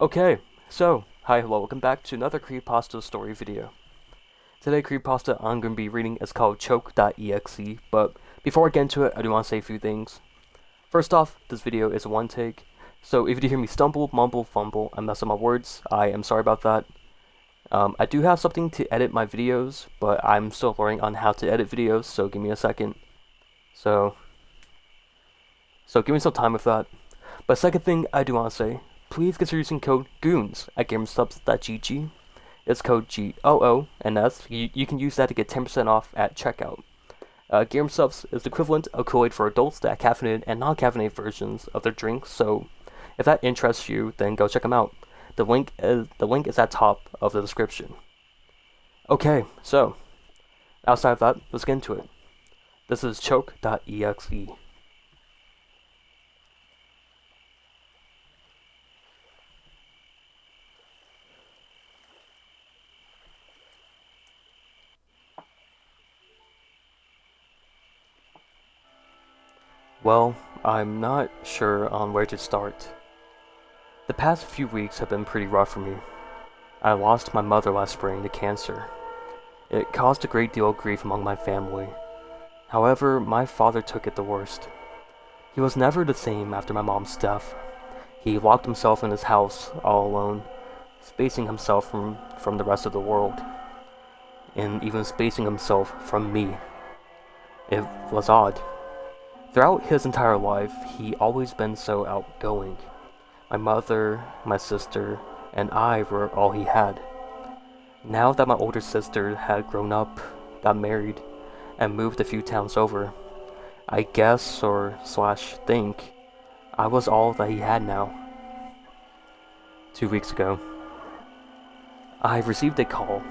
Okay, so, hi, hello, welcome back to another Creepypasta Story video. Today, Creepypasta I'm going to be reading is called Choke.exe, but before I get into it, I do want to say a few things. First off, this video is a one take, so if you do hear me stumble, mumble, fumble, and mess up my words, I am sorry about that. I do have something to edit my videos, but I'm still learning on how to edit videos, so give me a second. So give me some time with that. But second thing I do want to say, please consider using code GOONS at GameStubs.gg. It's code GOONS. You can use that to get 10% off at checkout. GameStubs is the equivalent of Kool-Aid for adults that have caffeinated and non-caffeinated versions of their drinks, so if that interests you, then go check them out. The link is at top of the description. Okay, so outside of that, let's get into it. This is Choke.exe. Well, I'm not sure on where to start. The past few weeks have been pretty rough for me. I lost my mother last spring to cancer. It caused a great deal of grief among my family. However, my father took it the worst. He was never the same after my mom's death. He locked himself in his house all alone, spacing himself from the rest of the world, and even spacing himself from me. It was odd. Throughout his entire life, he always been so outgoing. My mother, my sister, and I were all he had. Now that my older sister had grown up, got married, and moved a few towns over, I guess or slash think I was all that he had now. 2 weeks ago, I received a call.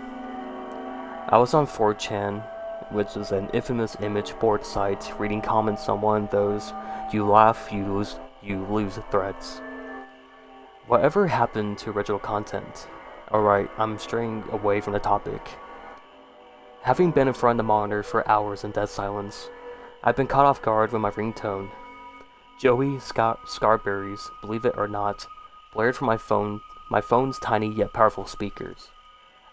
I was on 4chan, which is an infamous image board site reading comments on one of those you laugh, you lose threads. Whatever happened to original content? Alright, I'm straying away from the topic. Having been in front of the monitor for hours in dead silence, I've been caught off guard with my ringtone. Joey Scarberry's Believe It or Not blared from my phone's tiny yet powerful speakers.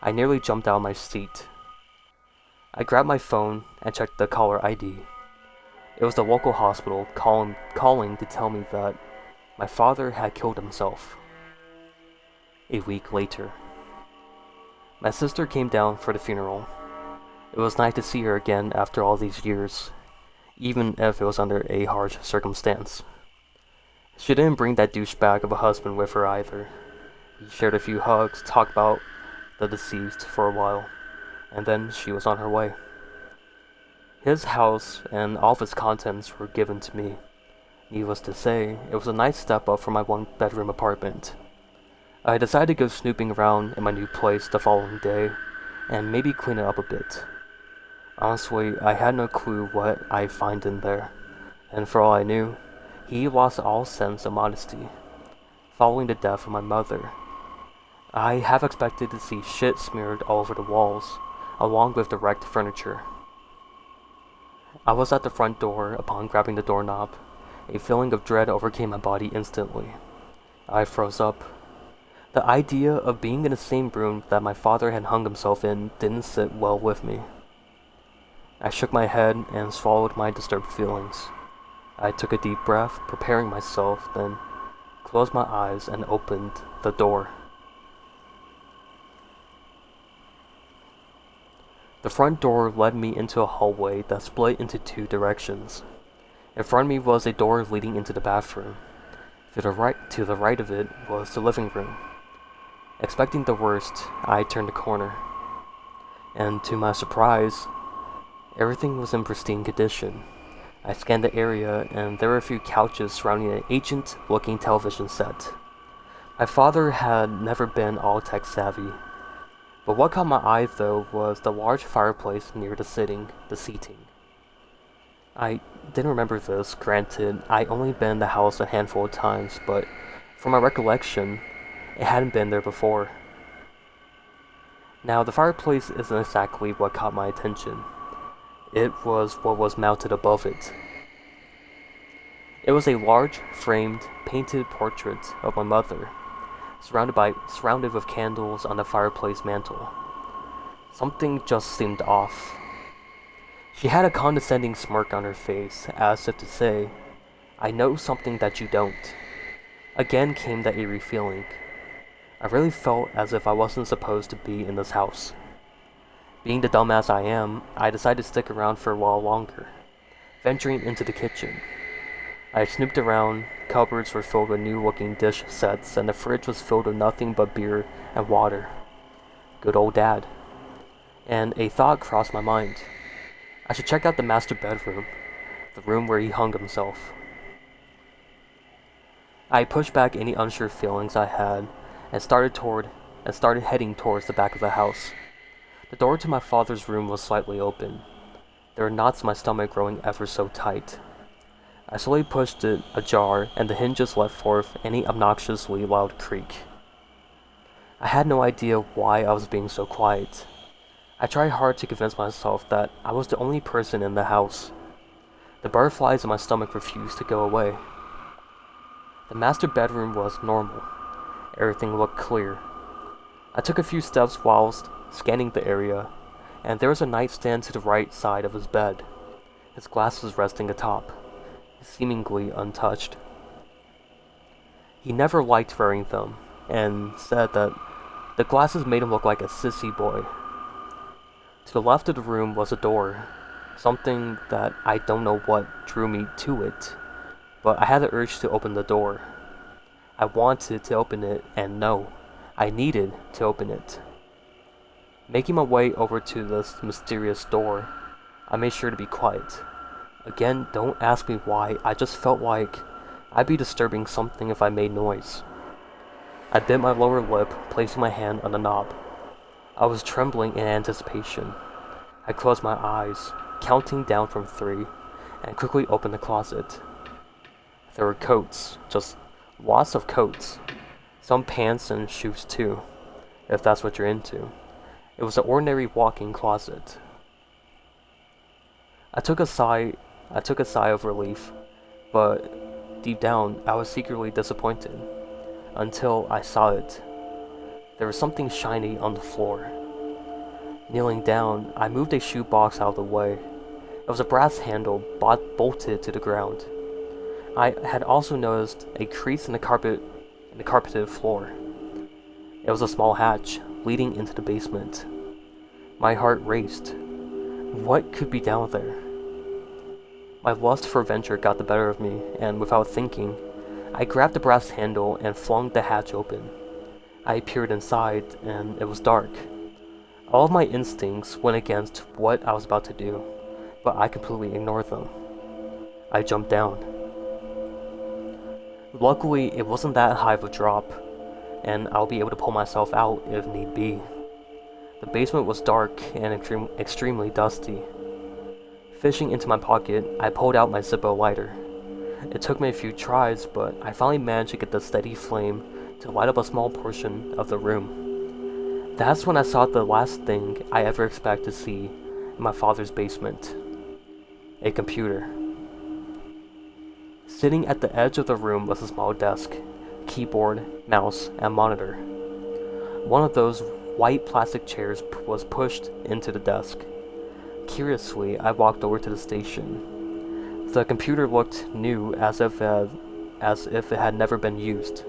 I nearly jumped out of my seat. I grabbed my phone and checked the caller ID. It was the local hospital calling to tell me that my father had killed himself. A week later, my sister came down for the funeral. It was nice to see her again after all these years, even if it was under a harsh circumstance. She didn't bring that douchebag of a husband with her either. We shared a few hugs, talked about the deceased for a while, and then she was on her way. His house and all of its contents were given to me. Needless to say, it was a nice step up from my one-bedroom apartment. I decided to go snooping around in my new place the following day, and maybe clean it up a bit. Honestly, I had no clue what I'd find in there, and for all I knew, he lost all sense of modesty. Following the death of my mother, I have expected to see shit smeared all over the walls, along with the wrecked furniture. I was at the front door upon grabbing the doorknob. A feeling of dread overcame my body instantly. I froze up. The idea of being in the same room that my father had hung himself in didn't sit well with me. I shook my head and swallowed my disturbed feelings. I took a deep breath, preparing myself, then closed my eyes and opened the door. The front door led me into a hallway that split into two directions. In front of me was a door leading into the bathroom. To the right of it was the living room. Expecting the worst, I turned the corner. And to my surprise, everything was in pristine condition. I scanned the area, and there were a few couches surrounding an ancient-looking television set. My father had never been all tech-savvy. But what caught my eye, though, was the large fireplace near the seating. I didn't remember this, granted, I'd only been in the house a handful of times, but from my recollection, it hadn't been there before. Now, the fireplace isn't exactly what caught my attention. It was what was mounted above it. It was a large, framed, painted portrait of my mother, surrounded with candles on the fireplace mantel. Something just seemed off. She had a condescending smirk on her face, as if to say, "I know something that you don't." Again came that eerie feeling. I really felt as if I wasn't supposed to be in this house. Being the dumbass I am, I decided to stick around for a while longer, venturing into the kitchen. I snooped around, cupboards were filled with new-looking dish sets, and the fridge was filled with nothing but beer and water. Good old Dad. And a thought crossed my mind. I should check out the master bedroom, the room where he hung himself. I pushed back any unsure feelings I had and started heading towards the back of the house. The door to my father's room was slightly open. There were knots in my stomach growing ever so tight. I slowly pushed it ajar, and the hinges let forth any obnoxiously loud creak. I had no idea why I was being so quiet. I tried hard to convince myself that I was the only person in the house. The butterflies in my stomach refused to go away. The master bedroom was normal. Everything looked clear. I took a few steps whilst scanning the area, and there was a nightstand to the right side of his bed, his glasses resting atop, seemingly untouched. He never liked wearing them, and said that the glasses made him look like a sissy boy. To the left of the room was a door, something that I don't know what drew me to it, but I had the urge to open the door. I wanted to open it, and no, I needed to open it. Making my way over to this mysterious door, I made sure to be quiet. Again, don't ask me why, I just felt like I'd be disturbing something if I made noise. I bit my lower lip, placing my hand on the knob. I was trembling in anticipation. I closed my eyes, counting down from 3, and quickly opened the closet. There were coats, just lots of coats. Some pants and shoes too, if that's what you're into. It was an ordinary walk-in closet. I took a sigh of relief, but deep down I was secretly disappointed, until I saw it. There was something shiny on the floor. Kneeling down, I moved a shoebox out of the way. It was a brass handle bolted to the ground. I had also noticed a crease in the carpeted floor. It was a small hatch leading into the basement. My heart raced. What could be down there? My lust for adventure got the better of me, and without thinking, I grabbed the brass handle and flung the hatch open. I peered inside, and it was dark. All of my instincts went against what I was about to do, but I completely ignored them. I jumped down. Luckily, it wasn't that high of a drop, and I'll be able to pull myself out if need be. The basement was dark and extremely dusty. Fishing into my pocket, I pulled out my Zippo lighter. It took me a few tries, but I finally managed to get the steady flame to light up a small portion of the room. That's when I saw the last thing I ever expected to see in my father's basement. A computer. Sitting at the edge of the room was a small desk, keyboard, mouse, and monitor. One of those white plastic chairs was pushed into the desk. Curiously, I walked over to the station. The computer looked new, as if it had never been used.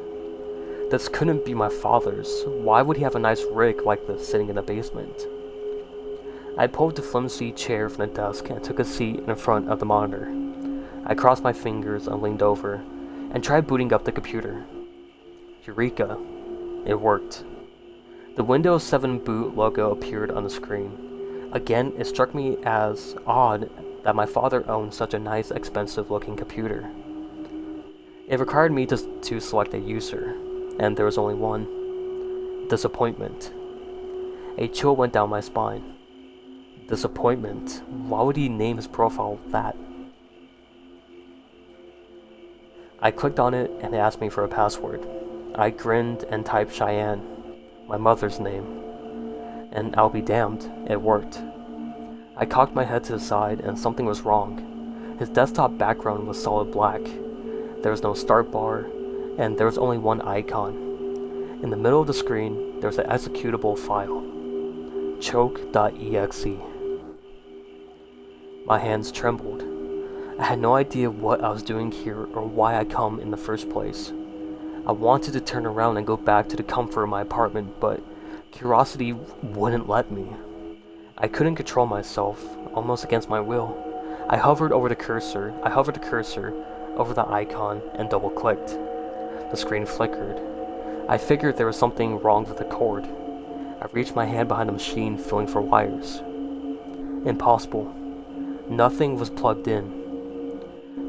This couldn't be my father's. Why would he have a nice rig like this sitting in the basement? I pulled the flimsy chair from the desk and took a seat in front of the monitor. I crossed my fingers and leaned over, and tried booting up the computer. Eureka! It worked. The Windows 7 boot logo appeared on the screen. Again, it struck me as odd that my father owned such a nice, expensive-looking computer. It required me to select a user, and there was only one. Disappointment. A chill went down my spine. Disappointment? Why would he name his profile that? I clicked on it and it asked me for a password. I grinned and typed Cheyenne, my mother's name. And I'll be damned, it worked. I cocked my head to the side and something was wrong. His desktop background was solid black. There was no start bar, and there was only one icon. In the middle of the screen, there was an executable file. Choke.exe. My hands trembled. I had no idea what I was doing here or why I come in the first place. I wanted to turn around and go back to the comfort of my apartment, but curiosity wouldn't let me. I couldn't control myself, almost against my will. I hovered the cursor over the icon and double-clicked. The screen flickered. I figured there was something wrong with the cord. I reached my hand behind the machine, feeling for wires. Impossible. Nothing was plugged in.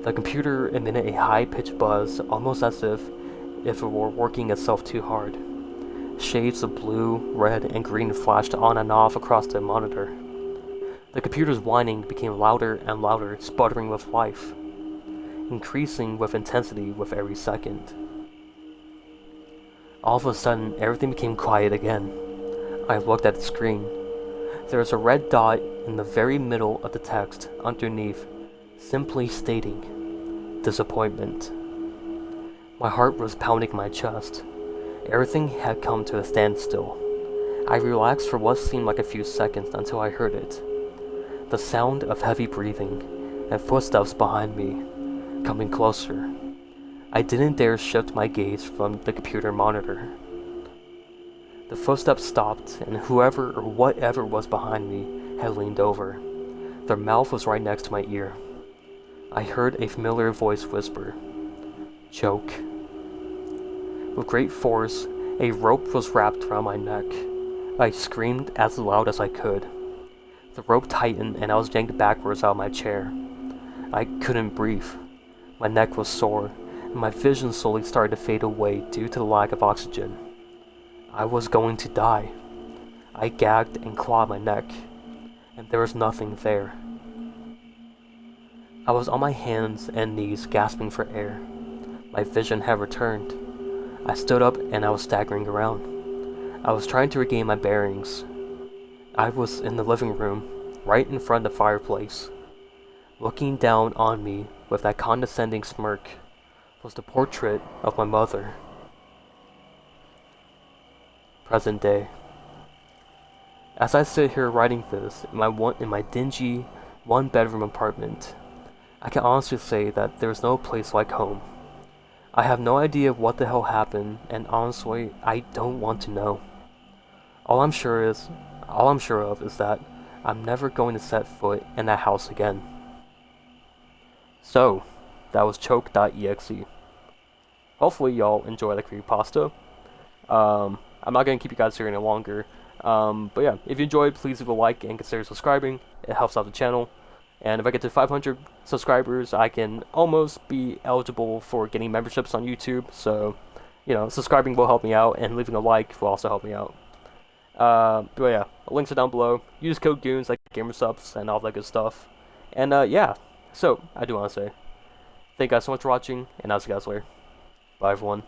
The computer emitted a high-pitched buzz, almost as if it were working itself too hard. Shades of blue, red, and green flashed on and off across the monitor. The computer's whining became louder and louder, sputtering with life, increasing with intensity with every second. All of a sudden, everything became quiet again. I looked at the screen. There was a red dot in the very middle of the text underneath, simply stating, "Disappointment." My heart was pounding in my chest. Everything had come to a standstill. I relaxed for what seemed like a few seconds until I heard it. The sound of heavy breathing and footsteps behind me, coming closer. I didn't dare shift my gaze from the computer monitor. The footsteps stopped, and whoever or whatever was behind me had leaned over. Their mouth was right next to my ear. I heard a familiar voice whisper, "Choke." With great force, a rope was wrapped around my neck. I screamed as loud as I could. The rope tightened and I was yanked backwards out of my chair. I couldn't breathe. My neck was sore, and my vision slowly started to fade away due to the lack of oxygen. I was going to die. I gagged and clawed my neck, and there was nothing there. I was on my hands and knees gasping for air. My vision had returned. I stood up and I was staggering around. I was trying to regain my bearings. I was in the living room, right in front of the fireplace. Looking down on me with that condescending smirk was the portrait of my mother. Present day. As I sit here writing this in my dingy one-bedroom apartment, I can honestly say that there's no place like home. I have no idea what the hell happened, and honestly, I don't want to know. All I'm sure of is that I'm never going to set foot in that house again. So, that was Choke.exe. Hopefully y'all enjoy the creepypasta. I'm not going to keep you guys here any longer. But yeah, if you enjoyed, please leave a like and consider subscribing. It helps out the channel. And if I get to 500 subscribers, I can almost be eligible for getting memberships on YouTube. So, subscribing will help me out, and leaving a like will also help me out. But yeah, links are down below. Use code GOONS like gamersubs and all that good stuff. And yeah, so I do want to say thank you guys so much for watching, and I'll see you guys later. Bye everyone.